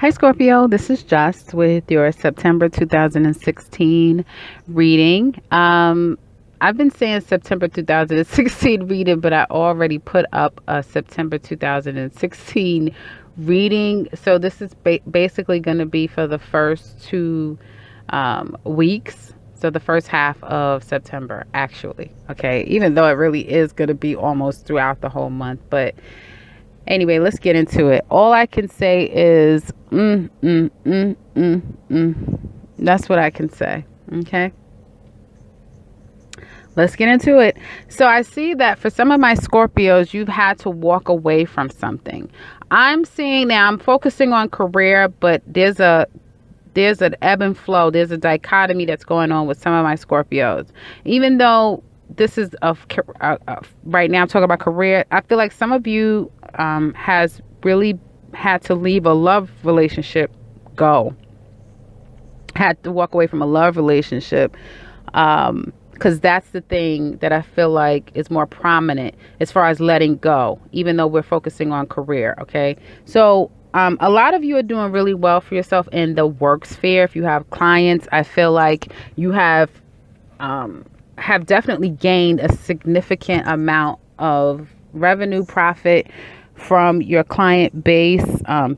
Hi, Scorpio. This is Just with your September 2016 reading. I've been saying September 2016 reading, but I already put up a September 2016 reading. So this is basically going to be for the first two weeks. So the first half of September, actually. Okay. Even though it really is going to be almost throughout the whole month. But anyway, let's get into it. All I can say is, that's what I can say. Okay. Let's get into it. So I see that for some of my Scorpios, you've had to walk away from something. I'm seeing now, I'm focusing on career, but there's an ebb and flow. There's a dichotomy that's going on with some of my Scorpios. Even though this is right now, I'm talking about career. I feel like some of you has really had to leave a love relationship go. Had to walk away from a love relationship. Because that's the thing that I feel like is more prominent as far as letting go, even though we're focusing on career. Okay. So a lot of you are doing really well for yourself in the work sphere. If you have clients, I feel like you have definitely gained a significant amount of revenue, profit from your client base,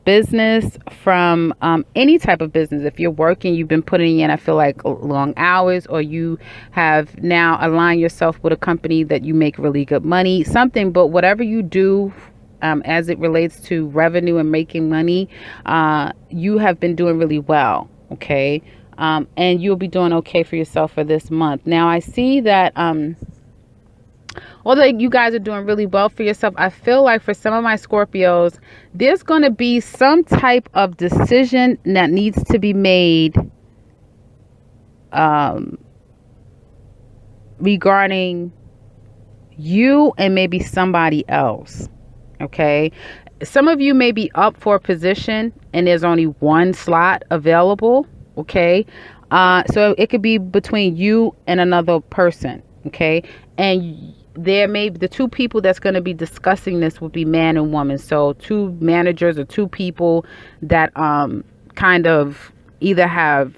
business, from any type of business. If you're working, you've been putting in, I feel like, long hours, or you have now aligned yourself with a company that you make really good money, something. But whatever you do, as it relates to revenue and making money, you have been doing really well. Okay. And you'll be doing okay for yourself for this month. Now I see that, although you guys are doing really well for yourself, I feel like for some of my Scorpios, there's going to be some type of decision that needs to be made regarding you and maybe somebody else. Okay. Some of you may be up for a position and there's only one slot available. Okay. So it could be between you and another person. Okay. And there may be the two people that's going to be discussing this will be man and woman. So two managers or two people that kind of either have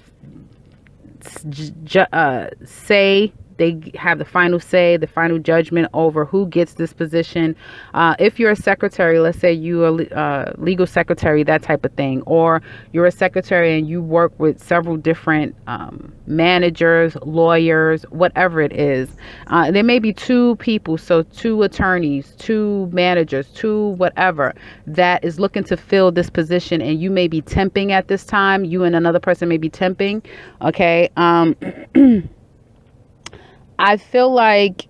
say, they have the final say, the final judgment over who gets this position. If you're a secretary, let's say you are a legal secretary, that type of thing, or you're a secretary and you work with several different managers, lawyers, whatever it is. There may be two people, so two attorneys, two managers, two whatever, that is looking to fill this position, and you may be temping at this time. You and another person may be temping. Okay. I feel like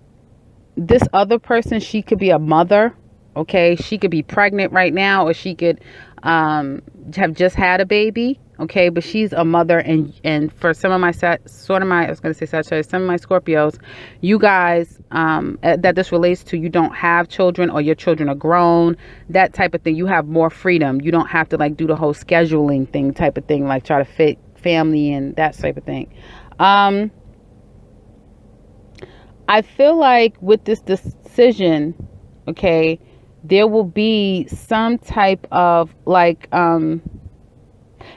this other person, she could be a mother. Okay. She could be pregnant right now, or she could have just had a baby. Okay. But she's a mother. And for some of my some of my Scorpios, you guys that this relates to, you don't have children, or your children are grown, that type of thing. You have more freedom. You don't have to like do the whole scheduling thing type of thing, like try to fit family and that type of thing. I feel like with this decision, okay, there will be some type of like,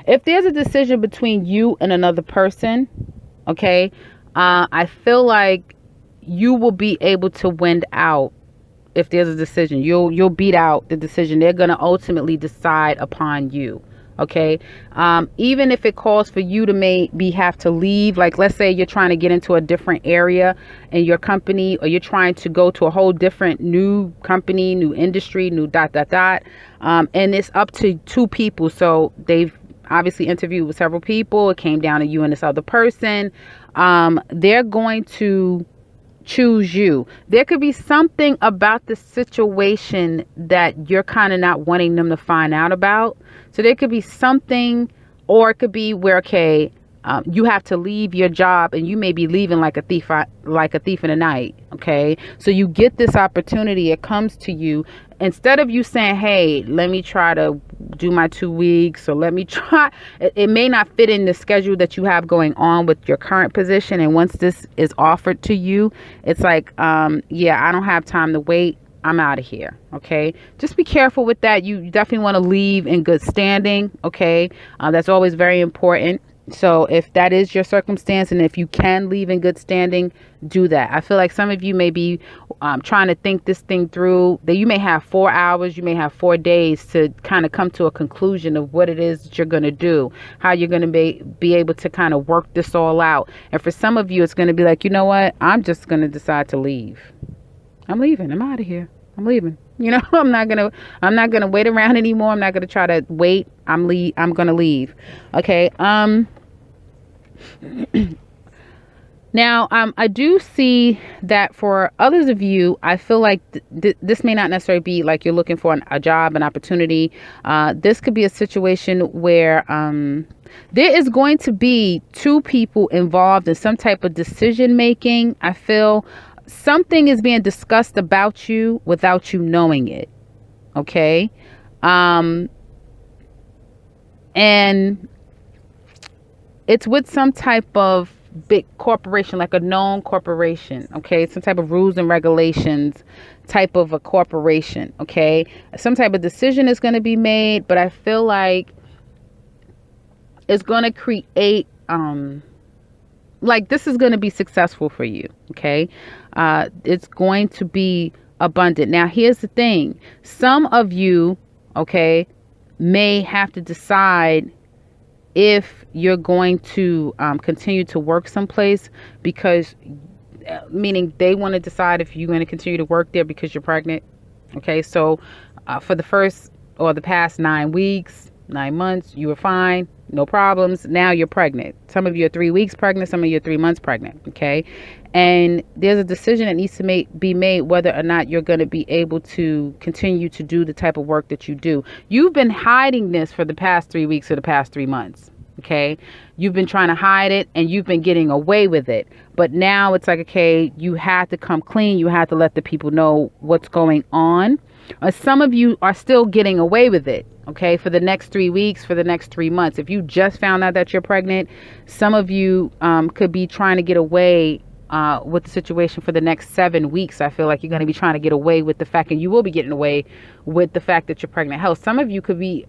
if there's a decision between you and another person, okay, I feel like you will be able to win out. If there's a decision, you'll beat out the decision. They're going to ultimately decide upon you. Okay. Even if it calls for you to maybe have to leave, like let's say you're trying to get into a different area in your company, or you're trying to go to a whole different new company, new industry, new ... And it's up to two people. So they've obviously interviewed with several people. It came down to you and this other person. They're going to choose you. There could be something about the situation that you're kind of not wanting them to find out about. So there could be something, or it could be where, okay, you have to leave your job, and you may be leaving like a thief in the night. Okay. So you get this opportunity. It comes to you. Instead of you saying, hey, let me try to do my 2 weeks, or let me try, it may not fit in the schedule that you have going on with your current position. And once this is offered to you, it's like, yeah, I don't have time to wait. I'm out of here. Okay. Just be careful with that. You definitely want to leave in good standing. Okay. That's always very important. So if that is your circumstance, and if you can leave in good standing, do that. I feel like some of you may be trying to think this thing through, that you may have 4 hours, you may have 4 days to kind of come to a conclusion of what it is that you're going to do, how you're going to be able to kind of work this all out. And for some of you, it's going to be like, you know what? I'm just going to decide to leave. I'm leaving. I'm out of here. I'm leaving. You know, I'm not gonna wait around anymore. I'm not gonna try to wait. I'm gonna leave. Okay. Now, I do see that for others of you, I feel like this may not necessarily be like you're looking for a job, an opportunity. This could be a situation where there is going to be 2 people involved in some type of decision making. I feel something is being discussed about you without you knowing it. Okay. And it's with some type of big corporation, like a known corporation. Okay. Some type of rules and regulations type of a corporation. Okay. Some type of decision is going to be made, but I feel like it's going to create, like this is going to be successful for you. Okay. It's going to be abundant. Now, here's the thing. Some of you, okay, may have to decide if you're going to continue to work someplace, because meaning they want to decide if you're going to continue to work there because you're pregnant. Okay. So for the first or the past 9 weeks, 9 months, you were fine. No problems. Now you're pregnant. Some of you are 3 weeks pregnant. Some of you are 3 months pregnant. Okay. And there's a decision that needs to be made whether or not you're going to be able to continue to do the type of work that you do. You've been hiding this for the past 3 weeks or the past 3 months. Okay. You've been trying to hide it and you've been getting away with it. But now it's like, okay, you have to come clean. You have to let the people know what's going on. Some of you are still getting away with it. Okay, for the next 3 weeks, for the next 3 months. If you just found out that you're pregnant, some of you could be trying to get away with the situation for the next 7 weeks. I feel like you're going to be trying to get away with the fact, and you will be getting away with the fact that you're pregnant. Hell, some of you could be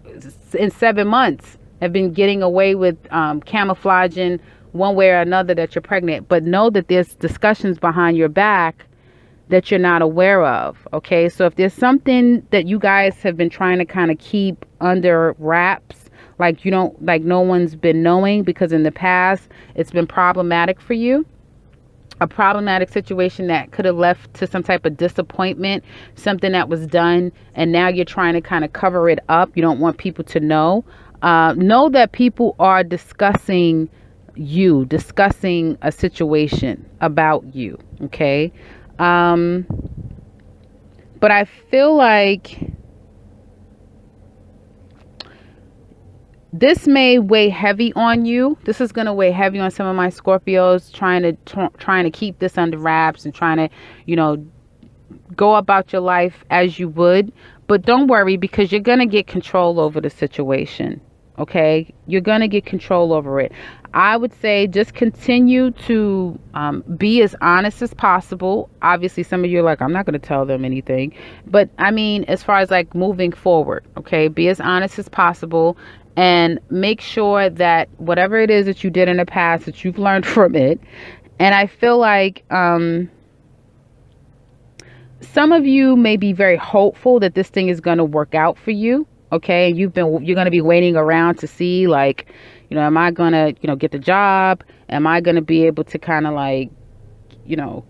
in 7 months have been getting away with camouflaging one way or another that you're pregnant. But know that there's discussions behind your back that you're not aware of. Okay. So if there's something that you guys have been trying to kind of keep under wraps, like no one's been knowing because in the past it's been problematic for you, a problematic situation that could have left to some type of disappointment, something that was done, and now you're trying to kind of cover it up. You don't want people to know. Know that people are discussing a situation about you. Okay. But I feel like this may weigh heavy on you. This is going to weigh heavy on some of my Scorpios trying to keep this under wraps and trying to, go about your life as you would. But don't worry, because you're going to get control over the situation. Okay. You're going to get control over it. I would say just continue to be as honest as possible. Obviously, some of you are like, I'm not going to tell them anything. But I mean, as far as like moving forward, okay, be as honest as possible and make sure that whatever it is that you did in the past, that you've learned from it. And I feel like some of you may be very hopeful that this thing is going to work out for you. Okay. And you're going to be waiting around to see, like, am I going to, get the job? Am I going to be able to kind of like,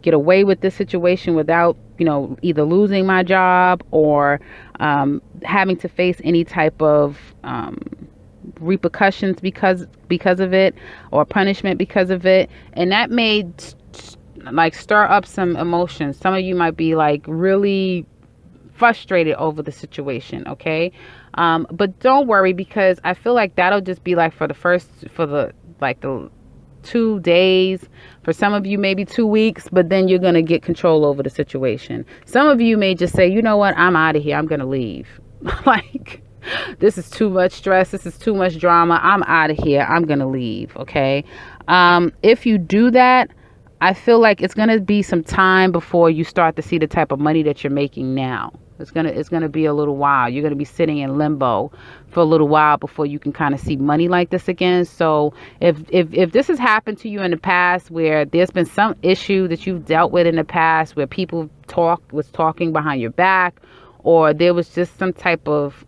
get away with this situation without, either losing my job or having to face any type of repercussions because of it, or punishment because of it. And that may like stir up some emotions. Some of you might be like really frustrated over the situation. Okay. But don't worry, because I feel like that'll just be like for the 2 days. For some of you, maybe 2 weeks, but then you're going to get control over the situation. Some of you may just say, you know what, I'm out of here. I'm going to leave. Like, this is too much stress. This is too much drama. I'm out of here. I'm going to leave. Okay. If you do that, I feel like it's going to be some time before you start to see the type of money that you're making now. It's gonna be a little while. You're gonna be sitting in limbo for a little while before you can kind of see money like this again. So if this has happened to you in the past, where there's been some issue that you've dealt with in the past, where people was talking behind your back, or there was just some type of,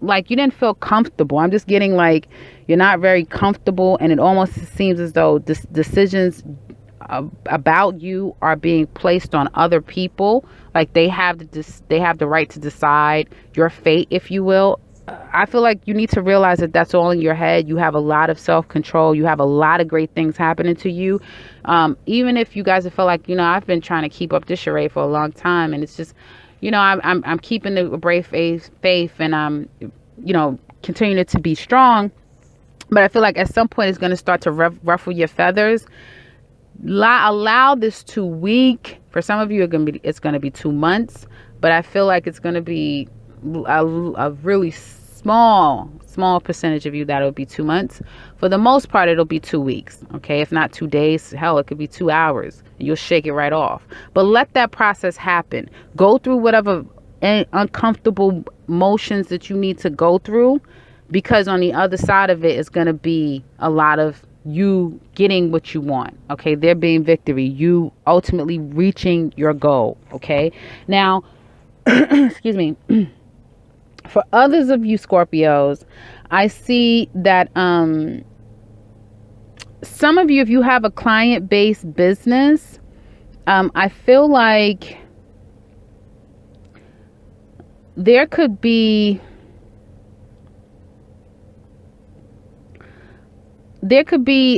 like, you didn't feel comfortable. I'm just getting like you're not very comfortable, and it almost seems as though decisions about you are being placed on other people. Like they have the right to decide your fate, if you will. I feel like you need to realize that that's all in your head. You have a lot of self-control. You have a lot of great things happening to you. Even if you guys have felt like, I've been trying to keep up this charade for a long time, and it's just, I'm keeping the brave faith, and I'm, continuing to be strong. But I feel like at some point it's going to start to ruffle your feathers. Allow this 2 week. For some of you, it's going to be 2 months, but I feel like it's going to be a really small percentage of you that'll be 2 months. For the most part, it'll be 2 weeks. Okay. If not 2 days, hell, it could be 2 hours. You'll shake it right off, but let that process happen. Go through whatever uncomfortable motions that you need to go through, because on the other side of it is going to be a lot of you getting what you want. Okay. There being victory, you ultimately reaching your goal. Okay. Now, excuse me. For others of you Scorpios, I see that some of you, if you have a client-based business, I feel like there could be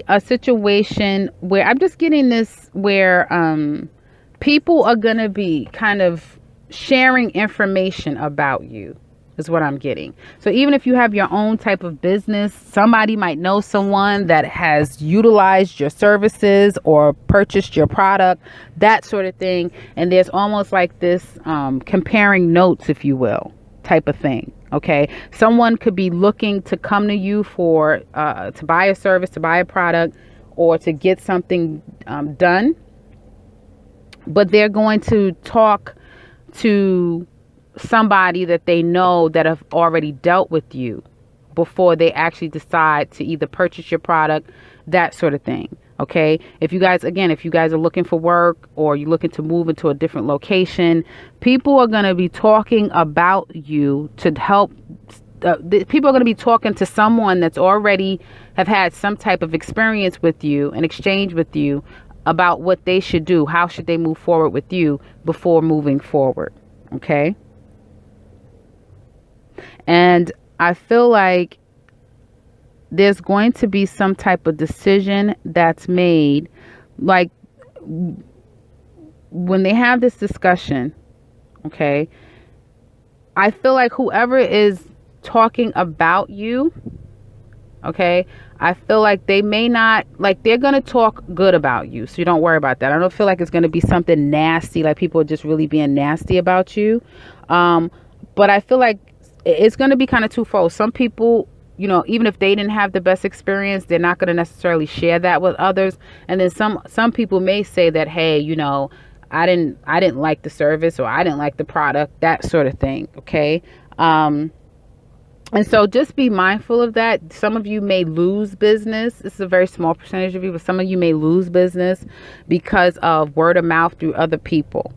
a situation where I'm just getting this, where people are going to be kind of sharing information about you, is what I'm getting. So even if you have your own type of business, somebody might know someone that has utilized your services or purchased your product, that sort of thing. And there's almost like this comparing notes, if you will, type of thing. Okay. Someone could be looking to come to you for to buy a service, to buy a product, or to get something done. But they're going to talk to somebody that they know that have already dealt with you before they actually decide to either purchase your product, that sort of thing. Okay. If you guys are looking for work, or you're looking to move into a different location, people are going to be talking about you to help. People are going to be talking to someone that's already have had some type of experience with you and exchange with you about what they should do. How should they move forward with you before moving forward? Okay. And I feel like there's going to be some type of decision that's made, like when they have this discussion. Okay. I feel like whoever is talking about you, okay, I feel like they may not, like, they're going to talk good about you. So you don't worry about that. I don't feel like it's going to be something nasty, like people are just really being nasty about you. But I feel like it's going to be kind of twofold. Some people, even if they didn't have the best experience, they're not going to necessarily share that with others. And then some people may say that, hey, I didn't like the service, or I didn't like the product, that sort of thing. Okay. And so just be mindful of that. Some of you may lose business. This is a very small percentage of you, but some of you may lose business because of word of mouth through other people.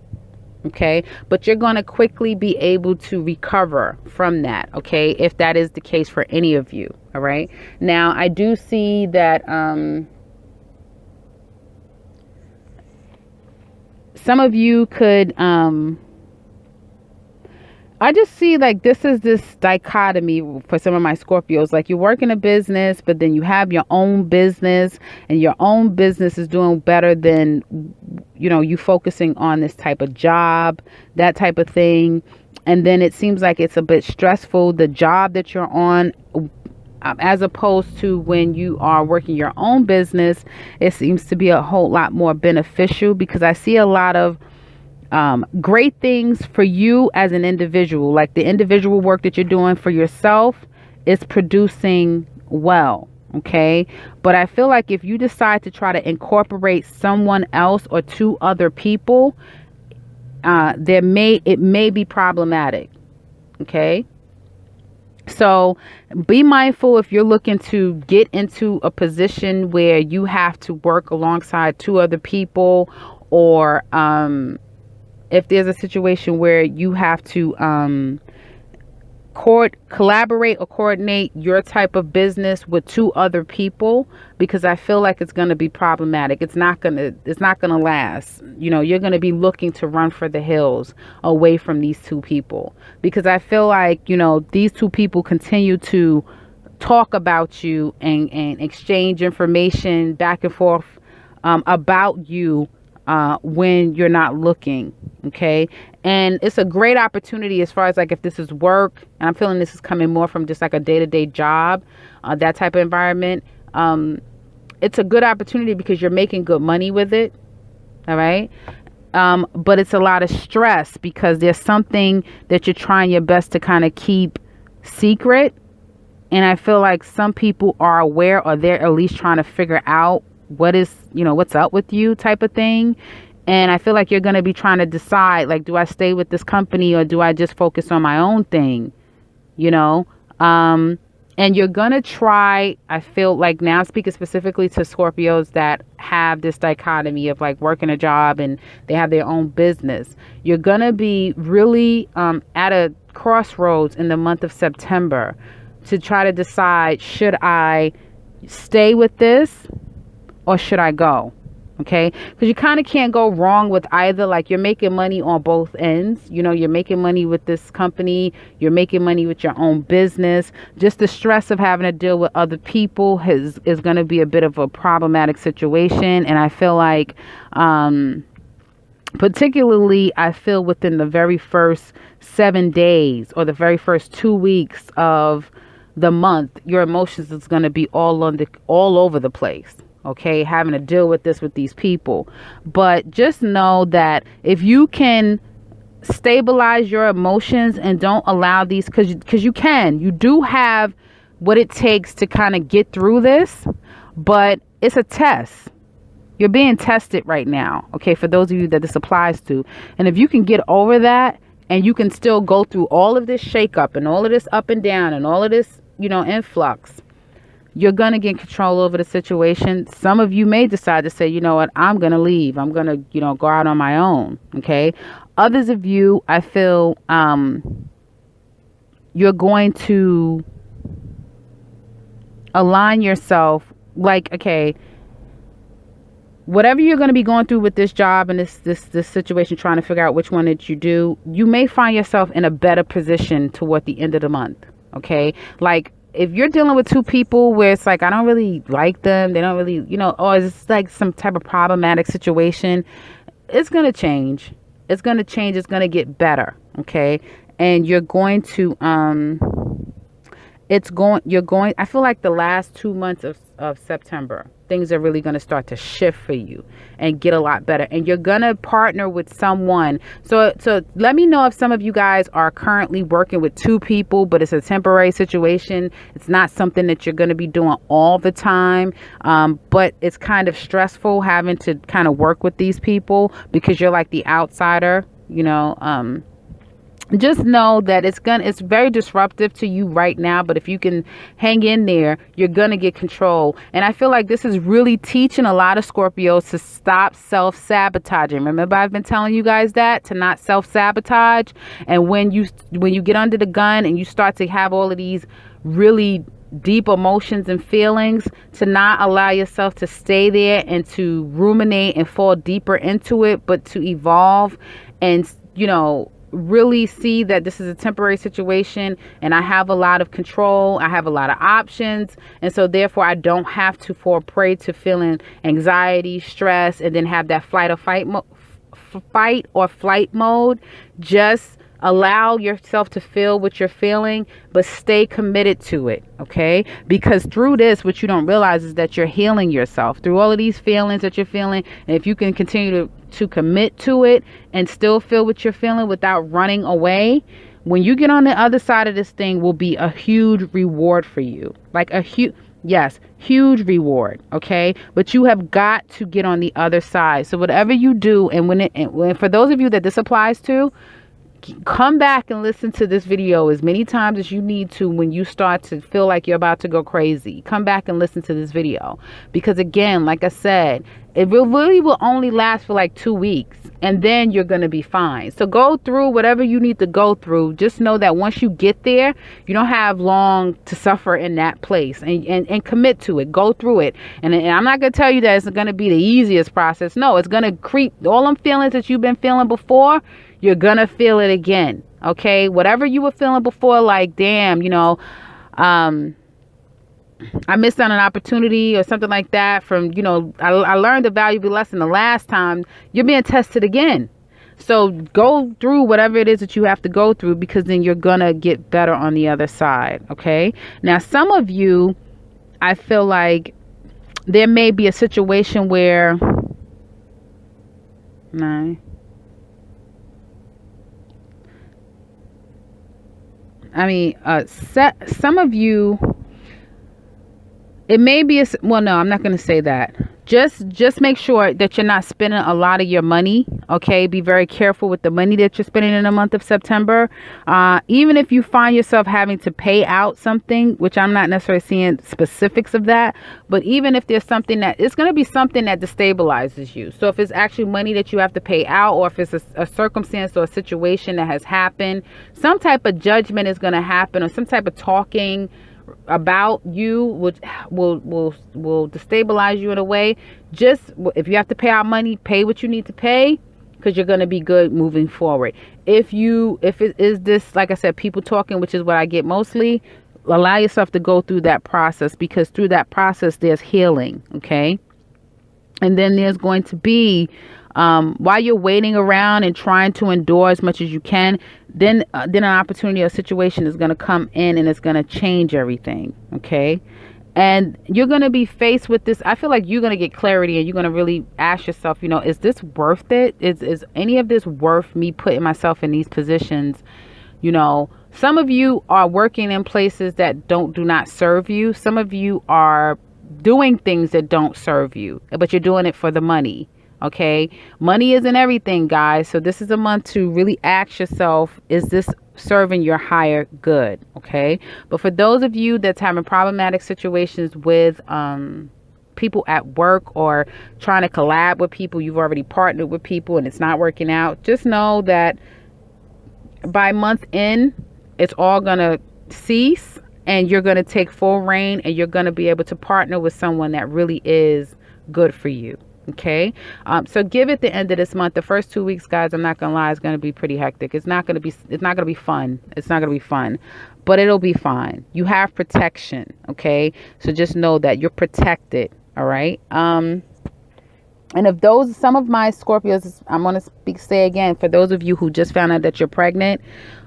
Okay. But you're going to quickly be able to recover from that. Okay. If that is the case for any of you. All right. Now, I do see that some of you could, I just see like this is this dichotomy for some of my Scorpios. Like, you work in a business, but then you have your own business, and your own business is doing better than, you focusing on this type of job, that type of thing. And then it seems like it's a bit stressful, the job that you're on, as opposed to when you are working your own business. It seems to be a whole lot more beneficial, because I see a lot of great things for you as an individual. Like the individual work that you're doing for yourself is producing well. Okay. But I feel like if you decide to try to incorporate someone else or two other people, it may be problematic. Okay. So be mindful if you're looking to get into a position where you have to work alongside two other people, or if there's a situation where you have to collaborate or coordinate your type of business with two other people, because I feel like it's going to be problematic. It's not going to last. You're going to be looking to run for the hills away from these two people, because I feel like, these two people continue to talk about you and exchange information back and forth about you when you're not looking. Okay. And it's a great opportunity as far as like if this is work, and I'm feeling this is coming more from just like a day-to-day job, that type of environment. It's a good opportunity because you're making good money with it. All right. But it's a lot of stress because there's something that you're trying your best to kind of keep secret. And I feel like some people are aware, or they're at least trying to figure out what's up with you type of thing. And I feel like you're going to be trying to decide, like, do I stay with this company or do I just focus on my own thing? And you're going to try, I feel like now speaking specifically to Scorpios that have this dichotomy of like working a job and they have their own business. You're going to be really at a crossroads in the month of September to try to decide, should I stay with this or should I go? Okay, because you kind of can't go wrong with either. Like, you're making money on both ends. You're making money with this company. You're making money with your own business. Just the stress of having to deal with other people is going to be a bit of a problematic situation. And I feel like, particularly, I feel within the very first 7 days or the very first 2 weeks of the month, your emotions is going to be all over the place. Okay, having to deal with these people. But just know that if you can stabilize your emotions and don't allow these, because you do have what it takes to kind of get through this, but it's a test. You're being tested right now. Okay, for those of you that this applies to. And if you can get over that and you can still go through all of this shakeup and all of this up and down and all of this, influx, you're going to get control over the situation. Some of you may decide to say, you know what, I'm going to leave. I'm going to, go out on my own. Okay. Others of you, I feel, you're going to align yourself like, okay, whatever you're going to be going through with this job and this situation, trying to figure out which one that you do, you may find yourself in a better position toward the end of the month. Okay. Like, if you're dealing with two people where it's like, I don't really like them, they don't really, or it's like some type of problematic situation, it's going to change. It's going to change. It's going to get better. Okay. And you're going to, I feel like the last 2 months of September, things are really going to start to shift for you and get a lot better. And you're going to partner with someone. So let me know if some of you guys are currently working with two people, but it's a temporary situation. It's not something that you're going to be doing all the time. But it's kind of stressful having to kind of work with these people because you're like the outsider, just know that it's very disruptive to you right now, but if you can hang in there, you're gonna get control. And I feel like this is really teaching a lot of Scorpios to stop self-sabotaging. Remember, I've been telling you guys that to not self-sabotage. And when you get under the gun and you start to have all of these really deep emotions and feelings, to not allow yourself to stay there and to ruminate and fall deeper into it, but to evolve and really see that this is a temporary situation and I have a lot of control, I have a lot of options, and so therefore I don't have to fall prey to feeling anxiety, stress, and then have that fight or flight mode. Just allow yourself to feel what you're feeling, but stay committed to it. Okay, because through this, what you don't realize is that you're healing yourself through all of these feelings that you're feeling. And if you can continue to commit to it and still feel what you're feeling without running away, when you get on the other side of this thing, will be a huge reward for you. Like Yes, huge reward, okay? But you have got to get on the other side. So whatever you do, and for those of you that this applies to, come back and listen to this video as many times as you need to. When you start to feel like you're about to go crazy, come back and listen to this video, because again, like I said, it really will only last for like 2 weeks, and then you're going to be fine. So go through whatever you need to go through. Just know that once you get there, you don't have long to suffer in that place, and commit to it. Go through it. And I'm not going to tell you that it's going to be the easiest process. No, it's going to creep all them feelings that you've been feeling before. You're going to feel it again. Okay. Whatever you were feeling before, like, damn, I missed out on an opportunity or something like that from, I learned a valuable lesson the last time. You're being tested again. So go through whatever it is that you have to go through, because then you're going to get better on the other side. Okay. Now, some of you, I feel like there may be a situation where, some of you, it may be well, no, I'm not going to say that. Just make sure that you're not spending a lot of your money. Okay. Be very careful with the money that you're spending in the month of September. Even if you find yourself having to pay out something, which I'm not necessarily seeing specifics of that, but even if there's something that it's going to be something that destabilizes you. So if it's actually money that you have to pay out, or if it's a circumstance or a situation that has happened, some type of judgment is going to happen, or some type of talking about you will destabilize you in a way. Just if you have to pay out money, pay what you need to pay, because you're going to be good moving forward. If it is this, like I said, people talking, which is what I get mostly, allow yourself to go through that process, because through that process there's healing. Okay. And then there's going to be, while you're waiting around and trying to endure as much as you can, then an opportunity or situation is going to come in, and it's going to change everything. Okay. And you're going to be faced with this. I feel like you're going to get clarity, and you're going to really ask yourself, is this worth it? Is any of this worth me putting myself in these positions? Some of you are working in places that do not serve you. Some of you are doing things that don't serve you, but you're doing it for the money. Okay. Money isn't everything, guys. So this is a month to really ask yourself, is this serving your higher good? Okay. But for those of you that's having problematic situations with people at work, or trying to collab with people, you've already partnered with people and it's not working out, just know that by month end, it's all going to cease, and you're going to take full reign, and you're going to be able to partner with someone that really is good for you. Okay. So give it the end of this month. The first 2 weeks, guys, I'm not going to lie, it's going to be pretty hectic. It's not going to be fun. It's not going to be fun, but it'll be fine. You have protection. Okay. So just know that you're protected. All right. And if some of my Scorpios, I'm going to say again, for those of you who just found out that you're pregnant,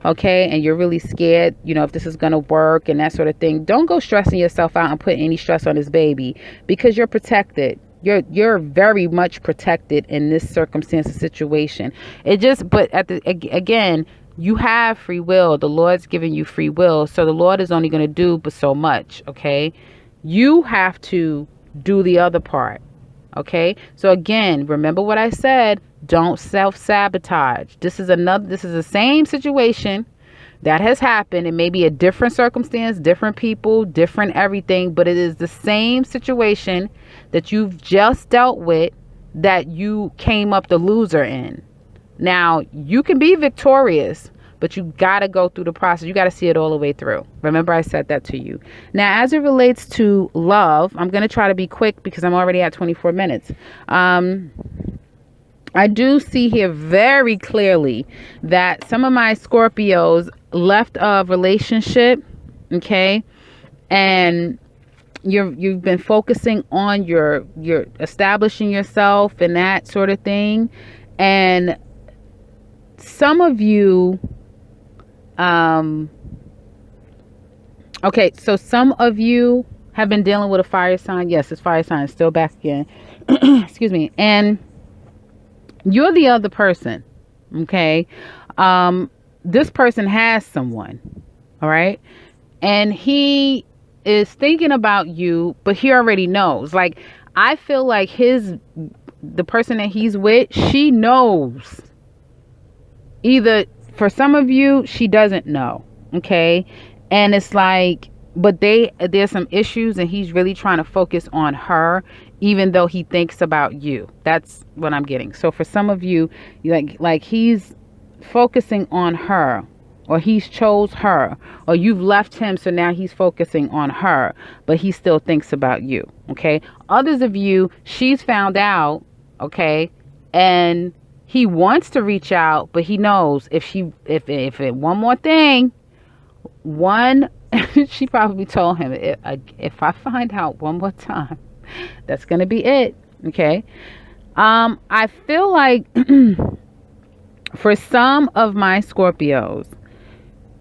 okay, and you're really scared, if this is going to work and that sort of thing, don't go stressing yourself out and put any stress on this baby, because you're protected. You're very much protected in this circumstance and situation. Again, you have free will. The Lord's giving you free will. So the Lord is only going to do but so much. Okay. You have to do the other part. Okay. So again, remember what I said, don't self-sabotage. This is the same situation that has happened. It may be a different circumstance, different people, different everything, but it is the same situation that you've just dealt with, that you came up the loser in. Now, you can be victorious, but you got to go through the process. You got to see it all the way through. Remember, I said that to you. Now, as it relates to love, I'm going to try to be quick because I'm already at 24 minutes. I do see here very clearly that some of my Scorpios left a relationship, okay, and you've been focusing on your establishing yourself and that sort of thing, and some of you, okay, so some of you have been dealing with a fire sign. Yes, it's fire sign, still back again. Excuse me. And you're the other person, okay? This person has someone, all right? And he is thinking about you, but he already knows. Like, I feel like the person that he's with, she knows. Either for some of you, she doesn't know. Okay. And it's like, but there's some issues and he's really trying to focus on her, even though he thinks about you. That's what I'm getting. So for some of you, like he's focusing on her, or he's chose her, or you've left him, so now he's focusing on her, but he still thinks about you. Okay. Others of you, she's found out. Okay. And he wants to reach out, but he knows if it one more thing, she probably told him, if I find out one more time, that's gonna be it. Okay. I feel like for some of my Scorpios,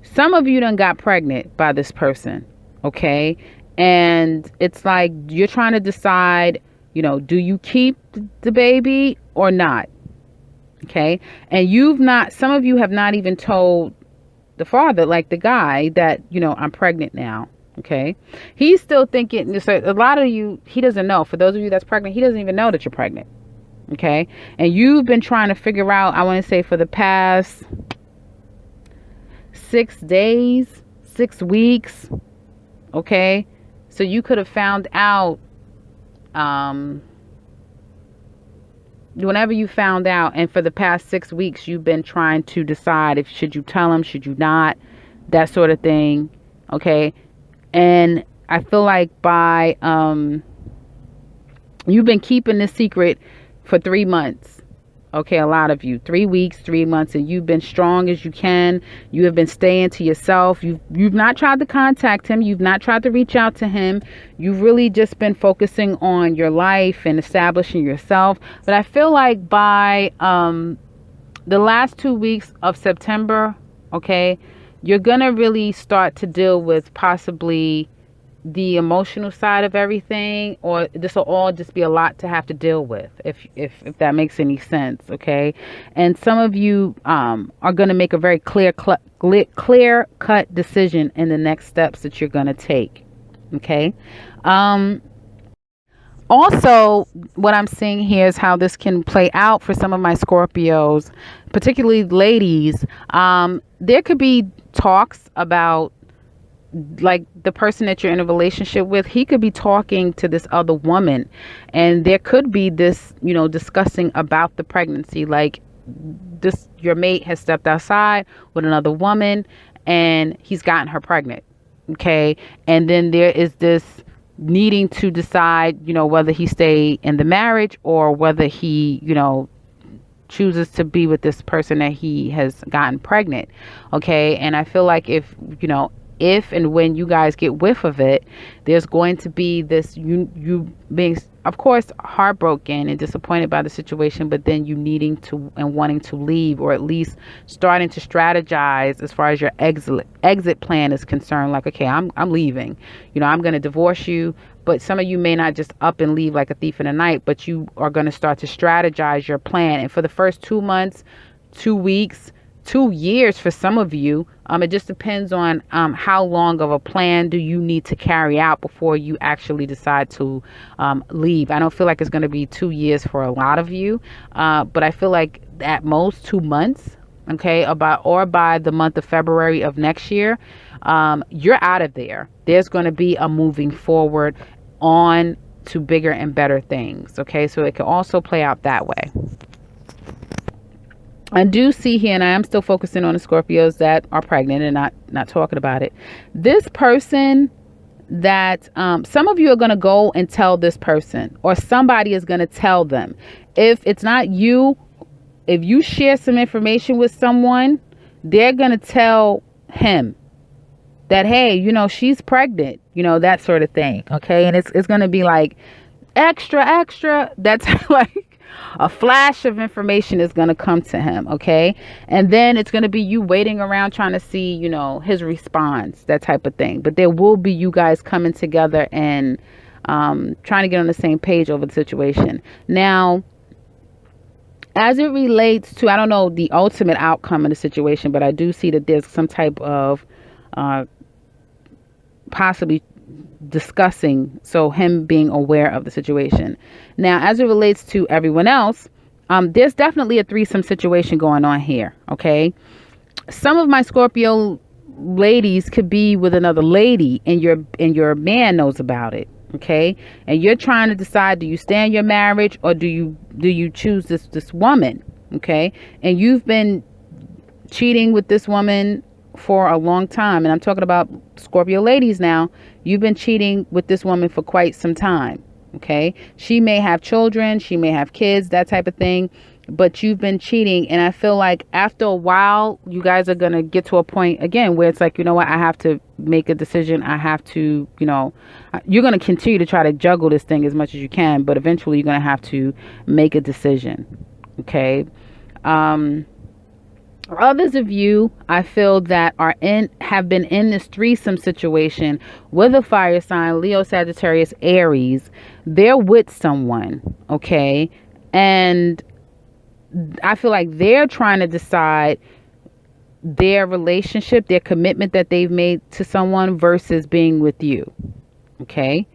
some of you done got pregnant by this person. Okay. And it's like you're trying to decide, do you keep the baby or not? Okay. And some of you have not even told the father, like the guy, that, I'm pregnant now. Okay. He's still thinking, so a lot of you, he doesn't know. For those of you that's pregnant, he doesn't even know that you're pregnant. Okay. And you've been trying to figure out, I want to say for the past 6 days, 6 weeks. Okay. So you could have found out, whenever you found out, and for the past 6 weeks you've been trying to decide if should you tell him, should you not, that sort of thing. Okay. And I feel like by you've been keeping this secret for 3 months. Okay, a lot of you, 3 weeks, 3 months, and you've been strong as you can. You have been staying to yourself. You've not tried to contact him. You've not tried to reach out to him. You've really just been focusing on your life and establishing yourself. But I feel like by the last 2 weeks of September, okay, you're gonna really start to deal with possibly the emotional side of everything, or this will all just be a lot to have to deal with, if that makes any sense. Okay. And some of you are going to make a very clear cut decision in the next steps that you're going to take. Okay. Also, what I'm seeing here is how this can play out for some of my Scorpios, particularly ladies. There could be talks about, like, the person that you're in a relationship with, he could be talking to this other woman, and there could be this, discussing about the pregnancy. Like, your mate has stepped outside with another woman and he's gotten her pregnant. Okay. And then there is this needing to decide, whether he stay in the marriage or whether he, chooses to be with this person that he has gotten pregnant. Okay. And I feel like if and when you guys get whiff of it, there's going to be this, you being, of course, heartbroken and disappointed by the situation, but then you needing to and wanting to leave, or at least starting to strategize as far as your exit plan is concerned. Like, okay, I'm leaving, I'm going to divorce you. But some of you may not just up and leave like a thief in the night, but you are going to start to strategize your plan. And for the first 2 months, 2 weeks, 2 years for some of you, it just depends on how long of a plan do you need to carry out before you actually decide to leave. I don't feel like it's going to be 2 years for a lot of you, but I feel like at most 2 months. Okay, by the month of February of next year, you're out of there. There's going to be a moving forward on to bigger and better things. Okay, so it can also play out that way. I do see here, and I am still focusing on the Scorpios that are pregnant and not talking about it. This person that some of you are going to go and tell this person, or somebody is going to tell them. If it's not you, if you share some information with someone, they're going to tell him that, hey, she's pregnant, that sort of thing. Okay. And it's going to be like extra. That's like a flash of information is going to come to him. Okay. And then it's going to be you waiting around trying to see, his response, that type of thing. But there will be you guys coming together and trying to get on the same page over the situation. Now, as it relates to, I don't know the ultimate outcome of the situation, but I do see that there's some type of possibly discussing, so him being aware of the situation. Now, as it relates to everyone else, there's definitely a threesome situation going on here. Okay, some of my Scorpio ladies could be with another lady, and your man knows about it. Okay, and you're trying to decide, do you stay in your marriage, or do you choose this woman? Okay, and you've been cheating with this woman for a long time, and I'm talking about Scorpio ladies now. You've been cheating with this woman for quite some time. Okay, she may have children, she may have kids, that type of thing, but you've been cheating. And I feel like after a while, you guys are going to get to a point again where it's like, you know what, I have to make a decision. I have to, you're going to continue to try to juggle this thing as much as you can, but eventually you're going to have to make a decision. Okay. Others of you, I feel, that have been in this threesome situation with a fire sign, Leo, Sagittarius, Aries. They're with someone, okay? And I feel like they're trying to decide their relationship, their commitment that they've made to someone versus being with you, okay?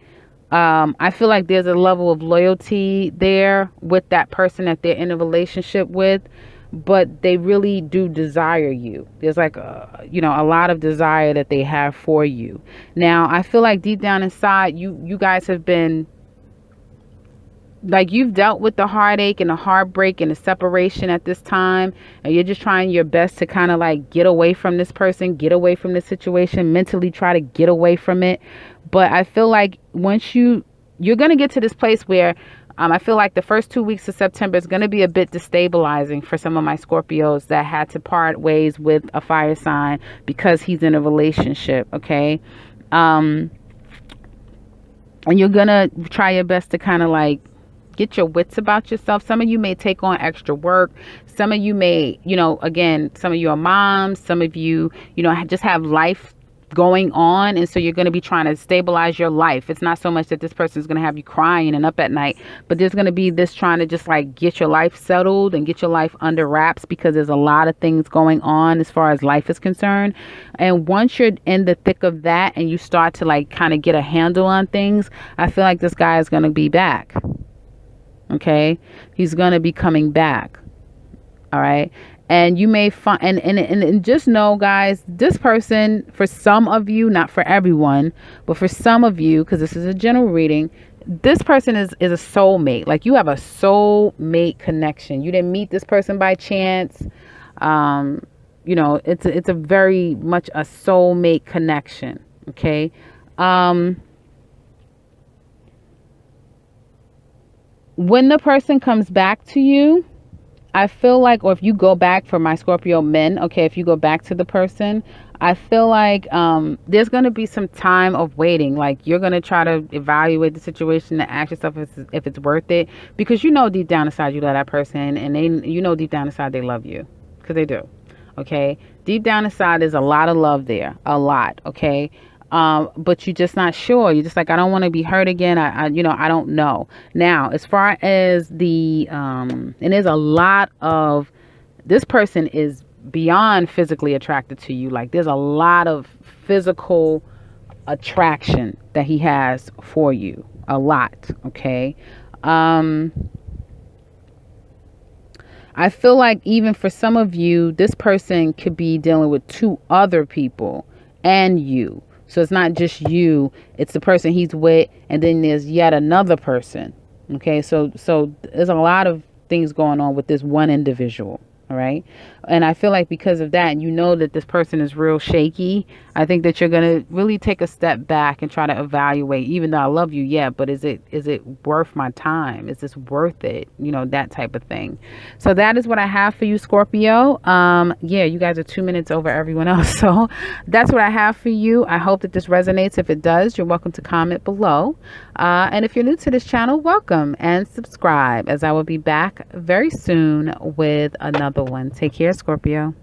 I feel like there's a level of loyalty there with that person that they're in a relationship with, but they really do desire you. There's like a lot of desire that they have for you. Now, I feel like deep down inside, you guys have been, like, you've dealt with the heartache and the heartbreak and the separation at this time, and you're just trying your best to kind of like get away from this person, get away from this situation, mentally try to get away from it. But I feel like once you're going to get to this place where I feel like the first 2 weeks of September is going to be a bit destabilizing for some of my Scorpios that had to part ways with a fire sign because he's in a relationship. Okay. And you're going to try your best to kind of like get your wits about yourself. Some of you may take on extra work. Some of you may, again, some of you are moms. Some of you, just have life going on, and so you're going to be trying to stabilize your life. It's not so much that this person is going to have you crying and up at night, but there's going to be this trying to just like get your life settled and get your life under wraps, because there's a lot of things going on as far as life is concerned. And once you're in the thick of that and you start to like kind of get a handle on things, I feel like this guy is going to be back. Okay, he's going to be coming back. All right. And you may find, and just know, guys, this person, for some of you, not for everyone, but for some of you, because this is a general reading, this person is a soulmate. Like, you have a soulmate connection. You didn't meet this person by chance. It's a very much a soulmate connection. Okay. When the person comes back to you, I feel like, or if you go back, for my Scorpio men, okay, if you go back to the person, I feel like there's going to be some time of waiting. Like, you're going to try to evaluate the situation and ask yourself if it's worth it, because deep down inside you love that person, and they, deep down inside they love you, because they do. Okay, deep down inside there's a lot of love there, a lot. Okay. But you're just not sure. You're just like, I don't want to be hurt again. I don't know. Now, as far as and there's a lot of, this person is beyond physically attracted to you. Like, there's a lot of physical attraction that he has for you. A lot. Okay. I feel like even for some of you, this person could be dealing with two other people and you. So it's not just you, it's the person he's with, and then there's yet another person. Okay, so there's a lot of things going on with this one individual. All right. And I feel like because of that, and that this person is real shaky, I think that you're going to really take a step back and try to evaluate, even though I love you, yeah, but is it worth my time? Is this worth it? That type of thing. So that is what I have for you, Scorpio. Yeah, you guys are 2 minutes over everyone else. So that's what I have for you. I hope that this resonates. If it does, you're welcome to comment below. And if you're new to this channel, welcome and subscribe, as I will be back very soon with another one. Take care, Scorpio.